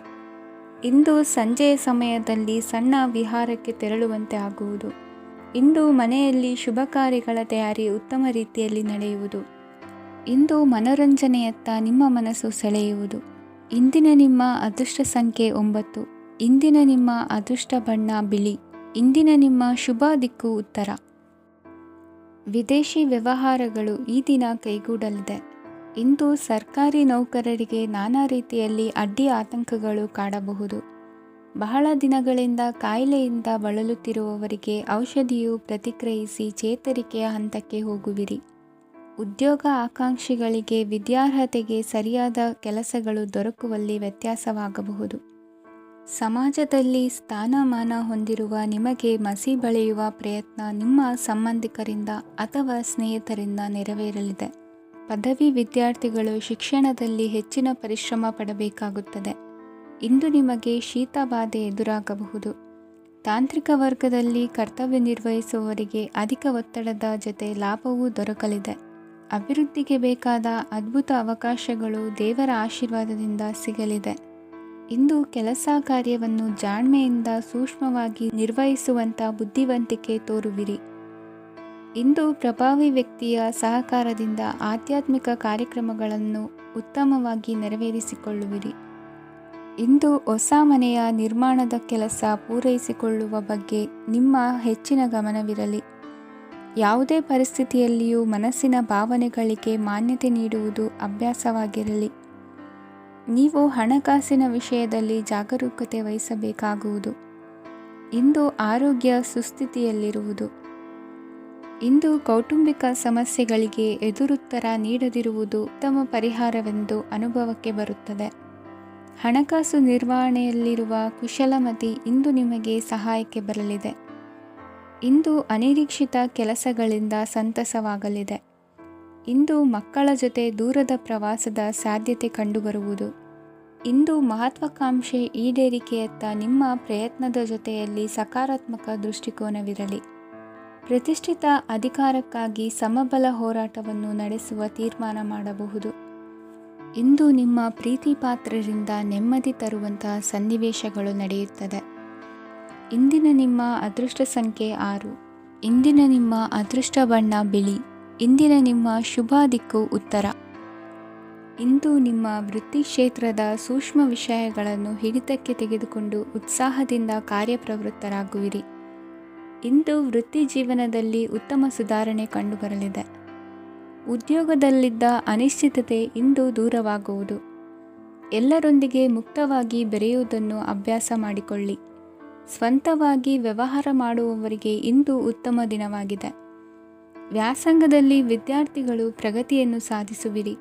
ಇಂದು ಸಂಜೆಯ ಸಮಯದಲ್ಲಿ ಸಣ್ಣ ವಿಹಾರಕ್ಕೆ ತೆರಳುವಂತೆ ಆಗುವುದು. ಇಂದು ಮನೆಯಲ್ಲಿ ಶುಭ ಕಾರ್ಯಗಳ ತಯಾರಿ ಉತ್ತಮ ರೀತಿಯಲ್ಲಿ ನಡೆಯುವುದು. ಇಂದು ಮನೋರಂಜನೆಯತ್ತ ನಿಮ್ಮ ಮನಸ್ಸು ಸೆಳೆಯುವುದು. ಇಂದಿನ ನಿಮ್ಮ ಅದೃಷ್ಟ ಸಂಖ್ಯೆ 9. ಇಂದಿನ ನಿಮ್ಮ ಅದೃಷ್ಟ ಬಣ್ಣ ಬಿಳಿ. ಇಂದಿನ ನಿಮ್ಮ ಶುಭ ದಿಕ್ಕು ಉತ್ತರ. ವಿದೇಶಿ ವ್ಯವಹಾರಗಳು ಈ ದಿನ ಕೈಗೂಡಲಿದೆ. ಇಂದು ಸರ್ಕಾರಿ ನೌಕರರಿಗೆ ನಾನಾ ರೀತಿಯಲ್ಲಿ ಅಡ್ಡಿ ಆತಂಕಗಳು ಕಾಡಬಹುದು. ಬಹಳ ದಿನಗಳಿಂದ ಕಾಯಿಲೆಯಿಂದ ಬಳಲುತ್ತಿರುವವರಿಗೆ ಔಷಧಿಯು ಪ್ರತಿಕ್ರಿಯಿಸಿ ಚೇತರಿಕೆಯ ಹಂತಕ್ಕೆ ಹೋಗುವಿರಿ. ಉದ್ಯೋಗ ಆಕಾಂಕ್ಷಿಗಳಿಗೆ ವಿದ್ಯಾರ್ಹತೆಗೆ ಸರಿಯಾದ ಕೆಲಸಗಳು ದೊರಕುವಲ್ಲಿ ವ್ಯತ್ಯಾಸವಾಗಬಹುದು. ಸಮಾಜದಲ್ಲಿ ಸ್ಥಾನಮಾನ ಹೊಂದಿರುವ ನಿಮಗೆ ಮಸಿ ಬಳಿಯುವ ಪ್ರಯತ್ನ ನಿಮ್ಮ ಸಂಬಂಧಿಕರಿಂದ ಅಥವಾ ಸ್ನೇಹಿತರಿಂದ ನೆರವೇರಲಿದೆ. ಪದವಿ ವಿದ್ಯಾರ್ಥಿಗಳು ಶಿಕ್ಷಣದಲ್ಲಿ ಹೆಚ್ಚಿನ ಪರಿಶ್ರಮ ಪಡಬೇಕಾಗುತ್ತದೆ. ಇಂದು ನಿಮಗೆ ಶೀತ ಬಾಧೆ ಎದುರಾಗಬಹುದು. ತಾಂತ್ರಿಕ ವರ್ಗದಲ್ಲಿ ಕರ್ತವ್ಯ ನಿರ್ವಹಿಸುವವರಿಗೆ ಅಧಿಕ ಒತ್ತಡದ ಜೊತೆ ಲಾಭವೂ ದೊರಕಲಿದೆ. ಅಭಿವೃದ್ಧಿಗೆ ಬೇಕಾದ ಅದ್ಭುತ ಅವಕಾಶಗಳು ದೇವರ ಆಶೀರ್ವಾದದಿಂದ ಸಿಗಲಿದೆ. ಇಂದು ಕೆಲಸ ಕಾರ್ಯವನ್ನು ಜಾಣ್ಮೆಯಿಂದ ಸೂಕ್ಷ್ಮವಾಗಿ ನಿರ್ವಹಿಸುವಂಥ ಬುದ್ಧಿವಂತಿಕೆ ತೋರುವಿರಿ. ಇಂದು ಪ್ರಭಾವಿ ವ್ಯಕ್ತಿಯ ಸಹಕಾರದಿಂದ ಆಧ್ಯಾತ್ಮಿಕ ಕಾರ್ಯಕ್ರಮಗಳನ್ನು ಉತ್ತಮವಾಗಿ ನೆರವೇರಿಸಿಕೊಳ್ಳುವಿರಿ. ಇಂದು ಹೊಸ ಮನೆಯ ನಿರ್ಮಾಣದ ಕೆಲಸ ಪೂರೈಸಿಕೊಳ್ಳುವ ಬಗ್ಗೆ ನಿಮ್ಮ ಹೆಚ್ಚಿನ ಗಮನವಿರಲಿ. ಯಾವುದೇ ಪರಿಸ್ಥಿತಿಯಲ್ಲಿಯೂ ಮನಸ್ಸಿನ ಭಾವನೆಗಳಿಗೆ ಮಾನ್ಯತೆ ನೀಡುವುದು ಅಭ್ಯಾಸವಾಗಿರಲಿ. ನೀವು ಹಣಕಾಸಿನ ವಿಷಯದಲ್ಲಿ ಜಾಗರೂಕತೆ ವಹಿಸಬೇಕಾಗುವುದು. ಇಂದು ಆರೋಗ್ಯ ಸುಸ್ಥಿತಿಯಲ್ಲಿರುವುದು. ಇಂದು ಕೌಟುಂಬಿಕ ಸಮಸ್ಯೆಗಳಿಗೆ ಎದುರುತ್ತರ ನೀಡದಿರುವುದು ಉತ್ತಮ ಪರಿಹಾರವೆಂದು ಅನುಭವಕ್ಕೆ ಬರುತ್ತದೆ. ಹಣಕಾಸು ನಿರ್ವಹಣೆಯಲ್ಲಿರುವ ಕುಶಲಮತಿ ಇಂದು ನಿಮಗೆ ಸಹಾಯಕ್ಕೆ ಬರಲಿದೆ. ಇಂದು ಅನಿರೀಕ್ಷಿತ ಕೆಲಸಗಳಿಂದ ಸಂತಸವಾಗಲಿದೆ. ಇಂದು ಮಕ್ಕಳ ಜೊತೆ ದೂರದ ಪ್ರವಾಸದ ಸಾಧ್ಯತೆ ಕಂಡುಬರುವುದು. ಇಂದು ಮಹತ್ವಾಕಾಂಕ್ಷೆ ಈಡೇರಿಕೆಯತ್ತ ನಿಮ್ಮ ಪ್ರಯತ್ನದ ಜೊತೆಯಲ್ಲಿ ಸಕಾರಾತ್ಮಕ ದೃಷ್ಟಿಕೋನವಿರಲಿ. ಪ್ರತಿಷ್ಠಿತ ಅಧಿಕಾರಕ್ಕಾಗಿ ಸಮಬಲ ಹೋರಾಟವನ್ನು ನಡೆಸುವ ತೀರ್ಮಾನ ಮಾಡಬಹುದು. ಇಂದು ನಿಮ್ಮ ಪ್ರೀತಿ ಪಾತ್ರರಿಂದ ನೆಮ್ಮದಿ ತರುವಂತಹ ಸನ್ನಿವೇಶಗಳು ನಡೆಯುತ್ತದೆ. ಇಂದಿನ ನಿಮ್ಮ ಅದೃಷ್ಟ ಸಂಖ್ಯೆ 6. ಇಂದಿನ ನಿಮ್ಮ ಅದೃಷ್ಟ ಬಣ್ಣ ಬಿಳಿ. ಇಂದಿನ ನಿಮ್ಮ ಶುಭ ದಿಕ್ಕು ಉತ್ತರ. ಇಂದು ನಿಮ್ಮ ವೃತ್ತಿ ಕ್ಷೇತ್ರದ ಸೂಕ್ಷ್ಮ ವಿಷಯಗಳನ್ನು ಹಿಡಿತಕ್ಕೆ ತೆಗೆದುಕೊಂಡು ಉತ್ಸಾಹದಿಂದ ಕಾರ್ಯಪ್ರವೃತ್ತರಾಗುವಿರಿ. ಇಂದು ವೃತ್ತಿ ಜೀವನದಲ್ಲಿ ಉತ್ತಮ ಸುಧಾರಣೆ ಕಂಡುಬರಲಿದೆ. ಉದ್ಯೋಗದಲ್ಲಿದ್ದ ಅನಿಶ್ಚಿತತೆ ಇಂದು ದೂರವಾಗುವುದು. ಎಲ್ಲರೊಂದಿಗೆ ಮುಕ್ತವಾಗಿ ಬೆರೆಯುವುದನ್ನು ಅಭ್ಯಾಸ ಮಾಡಿಕೊಳ್ಳಿ. ಸ್ವಂತವಾಗಿ ವ್ಯವಹಾರ ಮಾಡುವವರಿಗೆ ಇಂದು ಉತ್ತಮ ದಿನವಾಗಿದೆ. ವ್ಯಾಸಂಗದಲ್ಲಿ ವಿದ್ಯಾರ್ಥಿಗಳು ಪ್ರಗತಿಯನ್ನು ಸಾಧಿಸುವಿರಿ.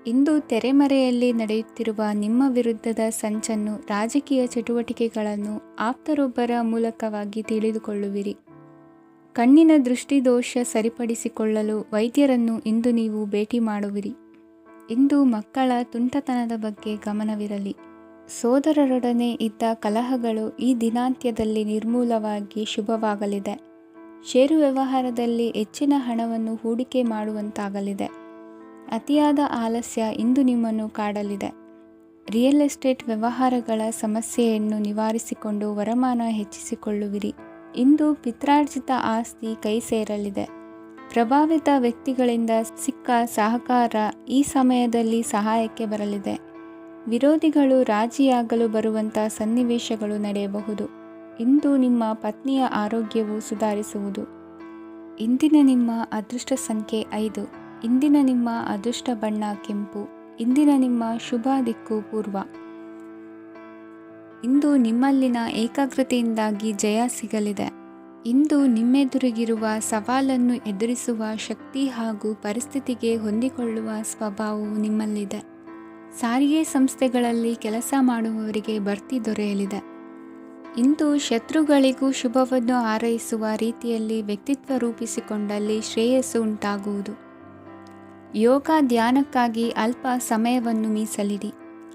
ಇಂದು ತೆರೆಮರೆಯಲ್ಲಿ ನಡೆಯುತ್ತಿರುವ ನಿಮ್ಮ ವಿರುದ್ಧದ ಸಂಚನ್ನು, ರಾಜಕೀಯ ಚಟುವಟಿಕೆಗಳನ್ನು ಆಪ್ತರೊಬ್ಬರ ಮೂಲಕವಾಗಿ ತಿಳಿದುಕೊಳ್ಳುವಿರಿ. ಕಣ್ಣಿನ ದೃಷ್ಟಿದೋಷ ಸರಿಪಡಿಸಿಕೊಳ್ಳಲು ವೈದ್ಯರನ್ನು ಇಂದು ನೀವು ಭೇಟಿ ಮಾಡುವಿರಿ. ಇಂದು ಮಕ್ಕಳ ತುಂಟತನದ ಬಗ್ಗೆ ಗಮನವಿರಲಿ. ಸೋದರರೊಡನೆ ಇದ್ದ ಕಲಹಗಳು ಈ ದಿನಾಂತ್ಯದಲ್ಲಿ ನಿರ್ಮೂಲವಾಗಿ ಶುಭವಾಗಲಿದೆ. ಷೇರು ವ್ಯವಹಾರದಲ್ಲಿ ಹೆಚ್ಚಿನ ಹಣವನ್ನು ಹೂಡಿಕೆ ಮಾಡುವಂತಾಗಲಿದೆ. ಅತಿಯಾದ ಆಲಸ್ಯ ಇಂದು ನಿಮ್ಮನ್ನು ಕಾಡಲಿದೆ. ರಿಯಲ್ ಎಸ್ಟೇಟ್ ವ್ಯವಹಾರಗಳ ಸಮಸ್ಯೆಯನ್ನು ನಿವಾರಿಸಿಕೊಂಡು ವರಮಾನ ಹೆಚ್ಚಿಸಿಕೊಳ್ಳುವಿರಿ. ಇಂದು ಪಿತ್ರಾರ್ಜಿತ ಆಸ್ತಿ ಕೈ ಸೇರಲಿದೆ. ಪ್ರಭಾವಿತ ವ್ಯಕ್ತಿಗಳಿಂದ ಸಿಕ್ಕ ಸಹಕಾರ ಈ ಸಮಯದಲ್ಲಿ ಸಹಾಯಕ್ಕೆ ಬರಲಿದೆ. ವಿರೋಧಿಗಳು ರಾಜಿಯಾಗಲು ಬರುವಂಥ ಸನ್ನಿವೇಶಗಳು ನಡೆಯಬಹುದು. ಇಂದು ನಿಮ್ಮ ಪತ್ನಿಯ ಆರೋಗ್ಯವು ಸುಧಾರಿಸುವುದು. ಇಂದಿನ ನಿಮ್ಮ ಅದೃಷ್ಟ ಸಂಖ್ಯೆ 5. ಇಂದಿನ ನಿಮ್ಮ ಅದೃಷ್ಟ ಬಣ್ಣ ಕೆಂಪು. ಇಂದಿನ ನಿಮ್ಮ ಶುಭ ದಿಕ್ಕು ಪೂರ್ವ. ಇಂದು ನಿಮ್ಮಲ್ಲಿನ ಏಕಾಗ್ರತೆಯಿಂದಾಗಿ ಜಯ ಸಿಗಲಿದೆ. ಇಂದು ನಿಮ್ಮೆದುರಿಗಿರುವ ಸವಾಲನ್ನು ಎದುರಿಸುವ ಶಕ್ತಿ ಹಾಗೂ ಪರಿಸ್ಥಿತಿಗೆ ಹೊಂದಿಕೊಳ್ಳುವ ಸ್ವಭಾವವು ನಿಮ್ಮಲ್ಲಿದೆ. ಸಾರಿಗೆ ಸಂಸ್ಥೆಗಳಲ್ಲಿ ಕೆಲಸ ಮಾಡುವವರಿಗೆ ಬಡ್ತಿ ದೊರೆಯಲಿದೆ. ಇಂದು ಶತ್ರುಗಳಿಗೂ ಶುಭವನ್ನು ಹಾರೈಸುವ ರೀತಿಯಲ್ಲಿ ವ್ಯಕ್ತಿತ್ವ ರೂಪಿಸಿಕೊಂಡಲ್ಲಿ ಶ್ರೇಯಸ್ಸು ಉಂಟಾಗುವುದು. ಯೋಗ ಧ್ಯಾನಕ್ಕಾಗಿ ಅಲ್ಪ ಸಮಯವನ್ನು ಮೀಸಲಿಡಿ.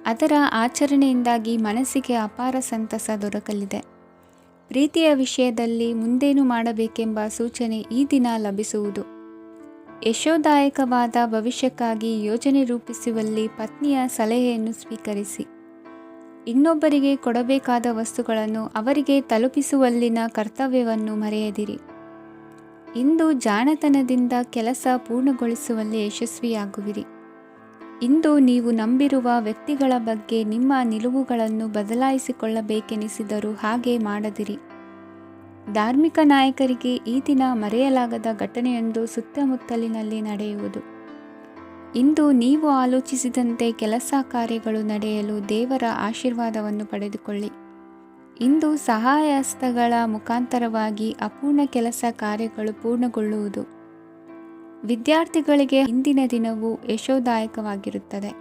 ಅದರ ಆಚರಣೆಯಿಂದಾಗಿ ಮನಸ್ಸಿಗೆ ಅಪಾರ ಸಂತಸ ದೊರಕಲಿದೆ. ಪ್ರೀತಿಯ ವಿಷಯದಲ್ಲಿ ಮುಂದೇನು ಮಾಡಬೇಕೆಂಬ ಸೂಚನೆ ಈ ದಿನ ಲಭಿಸುವುದು. ಯಶೋದಾಯಕವಾದ ಭವಿಷ್ಯಕ್ಕಾಗಿ ಯೋಜನೆ ರೂಪಿಸುವಲ್ಲಿ ಪತ್ನಿಯ ಸಲಹೆಯನ್ನು ಸ್ವೀಕರಿಸಿ. ಇನ್ನೊಬ್ಬರಿಗೆ ಕೊಡಬೇಕಾದ ವಸ್ತುಗಳನ್ನು ಅವರಿಗೆ ತಲುಪಿಸುವಲ್ಲಿನ ಕರ್ತವ್ಯವನ್ನು ಮರೆಯದಿರಿ. ಇಂದು ಜಾಣತನದಿಂದ ಕೆಲಸ ಪೂರ್ಣಗೊಳಿಸುವಲ್ಲಿ ಯಶಸ್ವಿಯಾಗುವಿರಿ. ಇಂದು ನೀವು ನಂಬಿರುವ ವ್ಯಕ್ತಿಗಳ ಬಗ್ಗೆ ನಿಮ್ಮ ನಿಲುವುಗಳನ್ನು ಬದಲಾಯಿಸಿಕೊಳ್ಳಬೇಕೆನಿಸಿದರೂ ಹಾಗೆ ಮಾಡದಿರಿ. ಧಾರ್ಮಿಕ ನಾಯಕರಿಗೆ ಈ ದಿನ ಮರೆಯಲಾಗದ ಘಟನೆಯೊಂದು ಸುತ್ತಮುತ್ತಲಿನಲ್ಲಿ ನಡೆಯುವುದು. ಇಂದು ನೀವು ಆಲೋಚಿಸಿದಂತೆ ಕೆಲಸ ಕಾರ್ಯಗಳು ನಡೆಯಲು ದೇವರ ಆಶೀರ್ವಾದವನ್ನು ಪಡೆದುಕೊಳ್ಳಿ. ಇಂದು ಸಹಾಯ ಹಸ್ತಗಳ ಮುಖಾಂತರವಾಗಿ ಅಪೂರ್ಣ ಕೆಲಸ ಕಾರ್ಯಗಳು ಪೂರ್ಣಗೊಳ್ಳುವುದು. ವಿದ್ಯಾರ್ಥಿಗಳಿಗೆ ಇಂದಿನ ದಿನವು ಯಶೋದಾಯಕವಾಗಿರುತ್ತದೆ.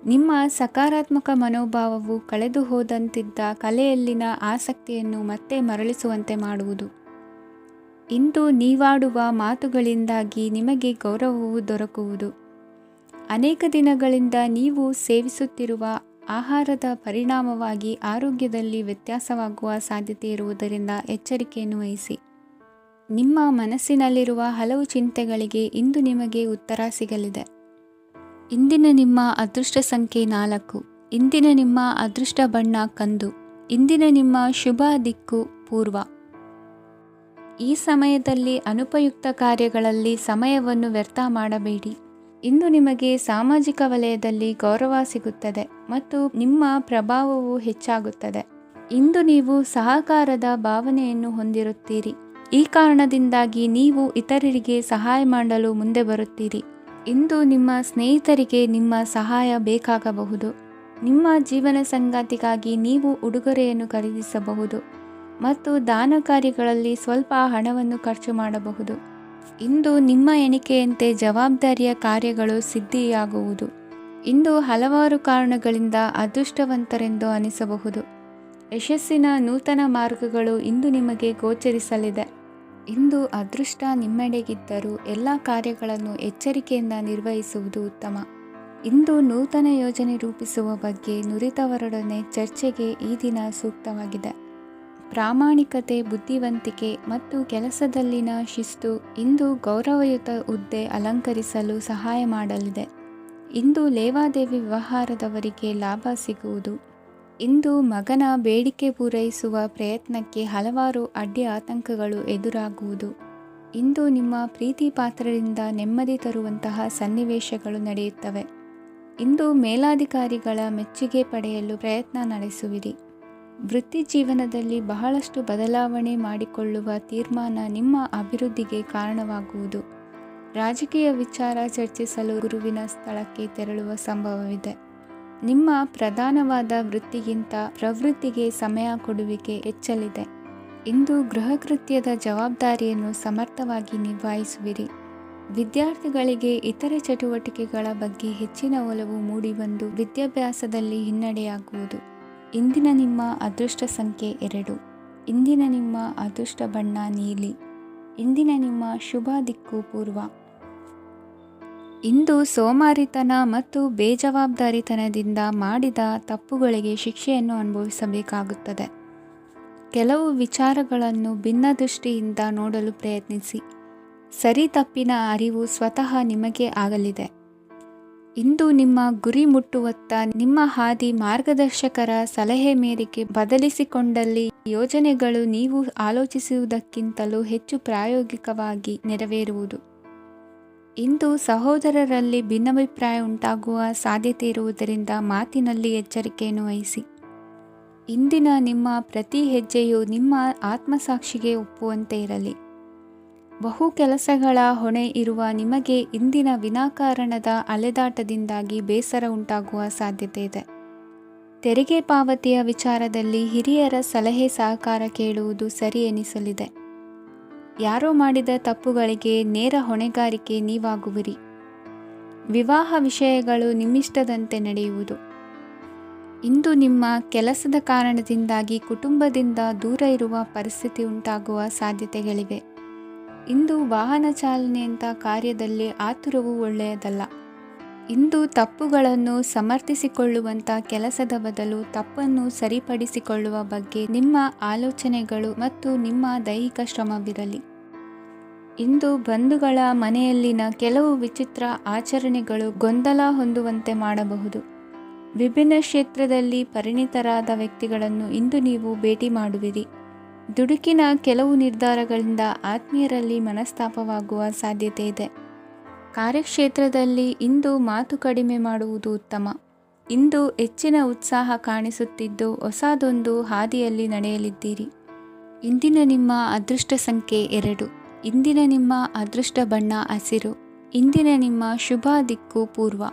ನಿಮ್ಮ ಸಕಾರಾತ್ಮಕ ಮನೋಭಾವವು ಕಳೆದು ಹೋದಂತಿದ್ದ ಕಲೆಯಲ್ಲಿನ ಆಸಕ್ತಿಯನ್ನು ಮತ್ತೆ ಮರಳಿಸುವಂತೆ ಮಾಡುವುದು. ಇಂದು ನೀವಾಡುವ ಮಾತುಗಳಿಂದಾಗಿ ನಿಮಗೆ ಗೌರವವು ದೊರಕುವುದು. ಅನೇಕ ದಿನಗಳಿಂದ ನೀವು ಸೇವಿಸುತ್ತಿರುವ ಆಹಾರದ ಪರಿಣಾಮವಾಗಿ ಆರೋಗ್ಯದಲ್ಲಿ ವ್ಯತ್ಯಾಸವಾಗುವ ಸಾಧ್ಯತೆ ಇರುವುದರಿಂದ ಎಚ್ಚರಿಕೆಯನ್ನು ವಹಿಸಿ. ನಿಮ್ಮ ಮನಸ್ಸಿನಲ್ಲಿರುವ ಹಲವು ಚಿಂತೆಗಳಿಗೆ ಇಂದು ನಿಮಗೆ ಉತ್ತರ ಸಿಗಲಿದೆ. ಇಂದಿನ ನಿಮ್ಮ ಅದೃಷ್ಟ ಸಂಖ್ಯೆ 4. ಇಂದಿನ ನಿಮ್ಮ ಅದೃಷ್ಟ ಬಣ್ಣ ಕಂದು. ಇಂದಿನ ನಿಮ್ಮ ಶುಭ ದಿಕ್ಕು ಪೂರ್ವ. ಈ ಸಮಯದಲ್ಲಿ ಅನುಪಯುಕ್ತ ಕಾರ್ಯಗಳಲ್ಲಿ ಸಮಯವನ್ನು ವ್ಯರ್ಥ ಮಾಡಬೇಡಿ. ಇಂದು ನಿಮಗೆ ಸಾಮಾಜಿಕ ವಲಯದಲ್ಲಿ ಗೌರವ ಸಿಗುತ್ತದೆ ಮತ್ತು ನಿಮ್ಮ ಪ್ರಭಾವವು ಹೆಚ್ಚಾಗುತ್ತದೆ. ಇಂದು ನೀವು ಸಹಕಾರದ ಭಾವನೆಯನ್ನು ಹೊಂದಿರುತ್ತೀರಿ. ಈ ಕಾರಣದಿಂದಾಗಿ ನೀವು ಇತರರಿಗೆ ಸಹಾಯ ಮಾಡಲು ಮುಂದೆ ಬರುತ್ತೀರಿ. ಇಂದು ನಿಮ್ಮ ಸ್ನೇಹಿತರಿಗೆ ನಿಮ್ಮ ಸಹಾಯ ಬೇಕಾಗಬಹುದು. ನಿಮ್ಮ ಜೀವನ ಸಂಗಾತಿಗಾಗಿ ನೀವು ಉಡುಗೊರೆಯನ್ನು ಖರೀದಿಸಬಹುದು ಮತ್ತು ದಾನ ಕಾರ್ಯಗಳಲ್ಲಿ ಸ್ವಲ್ಪ ಹಣವನ್ನು ಖರ್ಚು ಮಾಡಬಹುದು. ಇಂದು ನಿಮ್ಮ ಎಣಿಕೆಯಂತೆ ಜವಾಬ್ದಾರಿಯ ಕಾರ್ಯಗಳು ಸಿದ್ಧಿಯಾಗುವುದು. ಇಂದು ಹಲವಾರು ಕಾರಣಗಳಿಂದ ಅದೃಷ್ಟವಂತರೆಂದು ಅನಿಸಬಹುದು. ಯಶಸ್ಸಿನ ನೂತನ ಮಾರ್ಗಗಳು ಇಂದು ನಿಮಗೆ ಗೋಚರಿಸಲಿದೆ. ಇಂದು ಅದೃಷ್ಟ ನಿಮ್ಮೆಡೆಗಿದ್ದರೂ ಎಲ್ಲ ಕಾರ್ಯಗಳನ್ನು ಎಚ್ಚರಿಕೆಯಿಂದ ನಿರ್ವಹಿಸುವುದು ಉತ್ತಮ. ಇಂದು ನೂತನ ಯೋಜನೆ ರೂಪಿಸುವ ಬಗ್ಗೆ ನುರಿತವರೊಡನೆ ಚರ್ಚೆಗೆ ಈ ದಿನ ಸೂಕ್ತವಾಗಿದೆ. ಪ್ರಾಮಾಣಿಕತೆ, ಬುದ್ಧಿವಂತಿಕೆ ಮತ್ತು ಕೆಲಸದಲ್ಲಿನ ಶಿಸ್ತು ಇಂದು ಗೌರವಯುತ ಹುದ್ದೆ ಅಲಂಕರಿಸಲು ಸಹಾಯ ಮಾಡಲಿದೆ. ಇಂದು ಲೇವಾದೇವಿ ವ್ಯವಹಾರದವರಿಗೆ ಲಾಭ ಸಿಗುವುದು. ಇಂದು ಮಗನ ಬೇಡಿಕೆ ಪೂರೈಸುವ ಪ್ರಯತ್ನಕ್ಕೆ ಹಲವಾರು ಅಡ್ಡಿ ಆತಂಕಗಳು ಎದುರಾಗುವುದು. ಇಂದು ನಿಮ್ಮ ಪ್ರೀತಿ ಪಾತ್ರರಿಂದ ನೆಮ್ಮದಿ ತರುವಂತಹ ಸನ್ನಿವೇಶಗಳು ನಡೆಯುತ್ತವೆ. ಇಂದು ಮೇಲಾಧಿಕಾರಿಗಳ ಮೆಚ್ಚುಗೆ ಪಡೆಯಲು ಪ್ರಯತ್ನ ನಡೆಸುವಿರಿ. ವೃತ್ತಿ ಜೀವನದಲ್ಲಿ ಬಹಳಷ್ಟು ಬದಲಾವಣೆ ಮಾಡಿಕೊಳ್ಳುವ ತೀರ್ಮಾನ ನಿಮ್ಮ ಅಭಿವೃದ್ಧಿಗೆ ಕಾರಣವಾಗುವುದು. ರಾಜಕೀಯ ವಿಚಾರ ಚರ್ಚಿಸಲು ಗುರುವಿನ ಸ್ಥಳಕ್ಕೆ ತೆರಳುವ ಸಂಭವವಿದೆ. ನಿಮ್ಮ ಪ್ರಧಾನವಾದ ವೃತ್ತಿಗಿಂತ ಪ್ರವೃತ್ತಿಗೆ ಸಮಯ ಕೊಡುವಿಕೆ ಹೆಚ್ಚಲಿದೆ. ಇಂದು ಗೃಹ ಕೃತ್ಯದ ಜವಾಬ್ದಾರಿಯನ್ನು ಸಮರ್ಥವಾಗಿ ನಿಭಾಯಿಸುವಿರಿ. ವಿದ್ಯಾರ್ಥಿಗಳಿಗೆ ಇತರೆ ಚಟುವಟಿಕೆಗಳ ಬಗ್ಗೆ ಹೆಚ್ಚಿನ ಒಲವು ಮೂಡಿಬಂದು ವಿದ್ಯಾಭ್ಯಾಸದಲ್ಲಿ ಹಿನ್ನಡೆಯಾಗುವುದು. ಇಂದಿನ ನಿಮ್ಮ ಅದೃಷ್ಟ ಸಂಖ್ಯೆ 2. ಇಂದಿನ ನಿಮ್ಮ ಅದೃಷ್ಟ ಬಣ್ಣ ನೀಲಿ. ಇಂದಿನ ನಿಮ್ಮ ಶುಭ ದಿಕ್ಕು ಪೂರ್ವ. ಇಂದು ಸೋಮಾರಿತನ ಮತ್ತು ಬೇಜವಾಬ್ದಾರಿತನದಿಂದ ಮಾಡಿದ ತಪ್ಪುಗಳಿಗೆ ಶಿಕ್ಷೆಯನ್ನು ಅನುಭವಿಸಬೇಕಾಗುತ್ತದೆ. ಕೆಲವು ವಿಚಾರಗಳನ್ನು ಭಿನ್ನ ದೃಷ್ಟಿಯಿಂದ ನೋಡಲು ಪ್ರಯತ್ನಿಸಿ. ಸರಿ ತಪ್ಪಿನ ಅರಿವು ಸ್ವತಃ ನಿಮಗೆ ಆಗಲಿದೆ. ಇಂದು ನಿಮ್ಮ ಗುರಿ ಮುಟ್ಟುವತ್ತ ನಿಮ್ಮ ಹಾದಿ ಮಾರ್ಗದರ್ಶಕರ ಸಲಹೆ ಮೇರೆಗೆ ಬದಲಿಸಿಕೊಂಡಲ್ಲಿ ಯೋಜನೆಗಳು ನೀವು ಆಲೋಚಿಸುವುದಕ್ಕಿಂತಲೂ ಹೆಚ್ಚು ಪ್ರಾಯೋಗಿಕವಾಗಿ ನೆರವೇರುವುದು. ಇಂದು ಸಹೋದರರಲ್ಲಿ ಭಿನ್ನಾಭಿಪ್ರಾಯ ಉಂಟಾಗುವ ಸಾಧ್ಯತೆ ಇರುವುದರಿಂದ ಮಾತಿನಲ್ಲಿ ಎಚ್ಚರಿಕೆಯನ್ನು ವಹಿಸಿ. ಇಂದಿನ ನಿಮ್ಮ ಪ್ರತಿ ಹೆಜ್ಜೆಯು ನಿಮ್ಮ ಆತ್ಮಸಾಕ್ಷಿಗೆ ಒಪ್ಪುವಂತೆ ಇರಲಿ. ಬಹು ಕೆಲಸಗಳ ಹೊಣೆ ಇರುವ ನಿಮಗೆ ಇಂದಿನ ವಿನಾಕಾರಣದ ಅಲೆದಾಟದಿಂದಾಗಿ ಬೇಸರ ಉಂಟಾಗುವ ಸಾಧ್ಯತೆ ಇದೆ. ತೆರಿಗೆ ಪಾವತಿಯ ವಿಚಾರದಲ್ಲಿ ಹಿರಿಯರ ಸಲಹೆ ಸಹಕಾರ ಕೇಳುವುದು ಸರಿ ಎನಿಸಲಿದೆ. ಯಾರೋ ಮಾಡಿದ ತಪ್ಪುಗಳಿಗೆ ನೇರ ಹೊಣೆಗಾರಿಕೆ ನೀವಾಗುವಿರಿ. ವಿವಾಹ ವಿಷಯಗಳು ನಿಮ್ಮಿಷ್ಟದಂತೆ ನಡೆಯುವುದು. ಇಂದು ನಿಮ್ಮ ಕೆಲಸದ ಕಾರಣದಿಂದಾಗಿ ಕುಟುಂಬದಿಂದ ದೂರ ಇರುವ ಪರಿಸ್ಥಿತಿ ಉಂಟಾಗುವ ಸಾಧ್ಯತೆಗಳಿವೆ. ಇಂದು ವಾಹನ ಚಾಲನೆಯಂಥ ಕಾರ್ಯದಲ್ಲಿ ಆತುರವು ಒಳ್ಳೆಯದಲ್ಲ. ಇಂದು ತಪ್ಪುಗಳನ್ನು ಸಮರ್ಥಿಸಿಕೊಳ್ಳುವಂಥ ಕೆಲಸದ ಬದಲು ತಪ್ಪನ್ನು ಸರಿಪಡಿಸಿಕೊಳ್ಳುವ ಬಗ್ಗೆ ನಿಮ್ಮ ಆಲೋಚನೆಗಳು ಮತ್ತು ನಿಮ್ಮ ದೈಹಿಕ ಶ್ರಮವಿರಲಿ. ಇಂದು ಬಂಧುಗಳ ಮನೆಯಲ್ಲಿನ ಕೆಲವು ವಿಚಿತ್ರ ಆಚರಣೆಗಳು ಗೊಂದಲ ಹೊಂದುವಂತೆ ಮಾಡಬಹುದು. ವಿಭಿನ್ನ ಕ್ಷೇತ್ರದಲ್ಲಿ ಪರಿಣಿತರಾದ ವ್ಯಕ್ತಿಗಳನ್ನು ಇಂದು ನೀವು ಭೇಟಿ ಮಾಡುವಿರಿ. ದುಡುಕಿನ ಕೆಲವು ನಿರ್ಧಾರಗಳಿಂದ ಆತ್ಮೀಯರಲ್ಲಿ ಮನಸ್ತಾಪವಾಗುವ ಸಾಧ್ಯತೆ ಇದೆ. ಕಾರ್ಯಕ್ಷೇತ್ರದಲ್ಲಿ ಇಂದು ಮಾತು ಕಡಿಮೆ ಮಾಡುವುದು ಉತ್ತಮ. ಇಂದು ಹೆಚ್ಚಿನ ಉತ್ಸಾಹ ಕಾಣಿಸುತ್ತಿದ್ದು ಹೊಸದೊಂದು ಹಾದಿಯಲ್ಲಿ ನಡೆಯಲಿದ್ದೀರಿ. ಇಂದಿನ ನಿಮ್ಮ ಅದೃಷ್ಟ ಸಂಖ್ಯೆ 2. ಇಂದಿನ ನಿಮ್ಮ ಅದೃಷ್ಟ ಬಣ್ಣ ಹಸಿರು. ಇಂದಿನ ನಿಮ್ಮ ಶುಭ ದಿಕ್ಕು ಪೂರ್ವ.